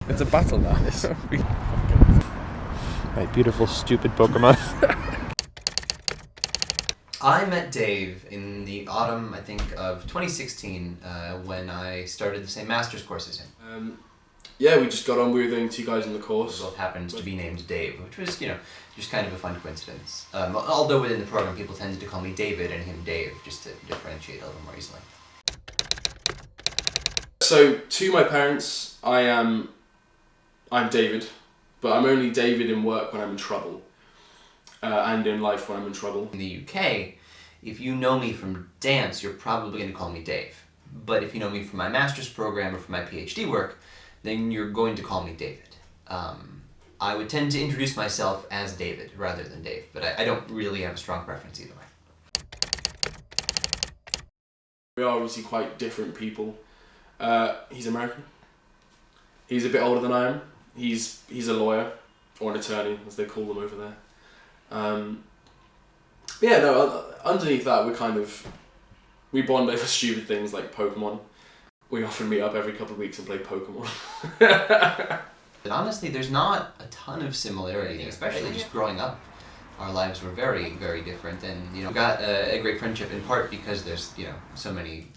It's a battle now. My beautiful, stupid Pokemon. I met Dave in the autumn, I think, of 2016 when I started the same master's course as him. Yeah, we just got on. We were the only two guys in the course. We both happened to be named Dave, which was, just kind of a fun coincidence. Although within the program, people tended to call me David and him Dave, just to differentiate a little more easily. So, to my parents, I'm David, but I'm only David in work when I'm in trouble, and in life when I'm in trouble. In the UK, if you know me from dance, you're probably going to call me Dave. But if you know me from my master's program or from my PhD work, then you're going to call me David. I would tend to introduce myself as David rather than Dave, but I don't really have a strong preference either way. We are obviously quite different people. He's American. He's a bit older than I am. He's a lawyer, or an attorney, as they call them over there. Underneath that, we bond over stupid things like Pokemon. We often meet up every couple of weeks and play Pokemon. But honestly, there's not a ton of similarity, especially just growing up. Our lives were very, very different, and we got a great friendship in part because there's so many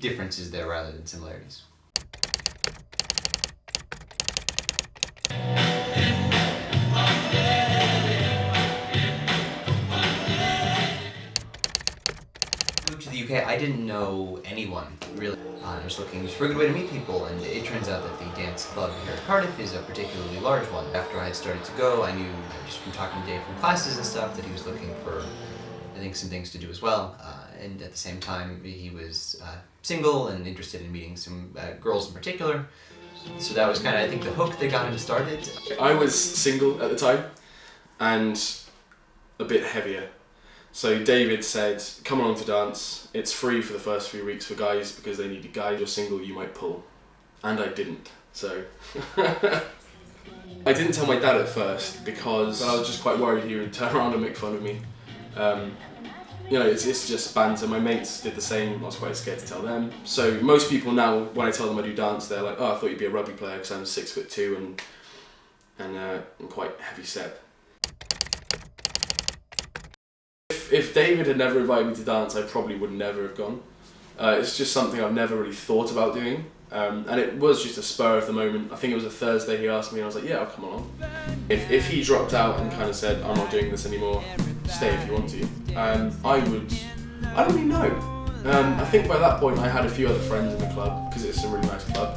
differences there rather than similarities. To the UK, I didn't know anyone really. I was looking for a good way to meet people, and it turns out that the dance club here at Cardiff is a particularly large one. After I had started to go, I knew just from talking to Dave from classes and stuff that he was looking for, I think, some things to do as well. And at the same time, he was single and interested in meeting some girls in particular. So that was kind of, I think, the hook that got him started. I was single at the time, and a bit heavier. So David said, come along to dance. It's free for the first few weeks for guys because they need a guy. You're single, you might pull. And I didn't, so. I didn't tell my dad at first because I was just quite worried he would turn around and make fun of me. It's just banter. My mates did the same. I was quite scared to tell them. So most people now, when I tell them I do dance, they're like, oh, I thought you'd be a rugby player because I'm 6'2" and I'm quite heavy set. If David had never invited me to dance, I probably would never have gone. It's just something I've never really thought about doing. And it was just a spur of the moment. I think it was a Thursday he asked me and I was like, yeah, I'll come along. If he dropped out and kind of said, I'm not doing this anymore, stay if you want to, I don't really know. I think by that point I had a few other friends in the club because it's a really nice club.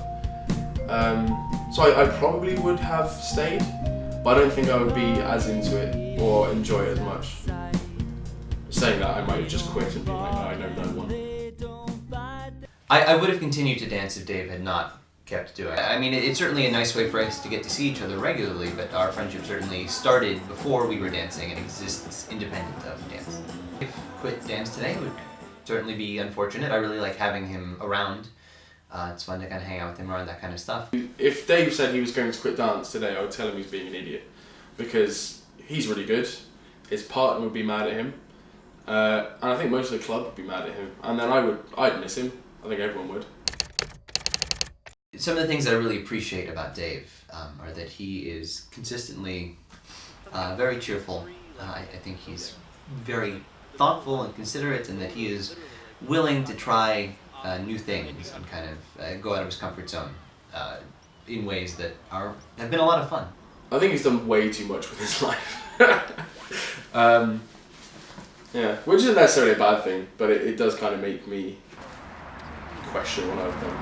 So I probably would have stayed, but I don't think I would be as into it or enjoy it as much. Saying that, I might have just quit and been like, no, I know no one. I would have continued to dance if Dave had not kept doing it. I mean, it's certainly a nice way for us to get to see each other regularly, but our friendship certainly started before we were dancing and exists independent of dance. If quit dance today would certainly be unfortunate. I really like having him around. It's fun to kind of hang out with him around that kind of stuff. If Dave said he was going to quit dance today, I would tell him he's being an idiot because he's really good. His partner would be mad at him. And I think most of the club would be mad at him, and then I'd miss him. I think everyone would. Some of the things that I really appreciate about Dave are that he is consistently very cheerful. I think he's very thoughtful and considerate, and that he is willing to try new things and kind of go out of his comfort zone in ways that have been a lot of fun. I think he's done way too much with his life. Yeah, which isn't necessarily a bad thing, but it does kind of make me question what I've done.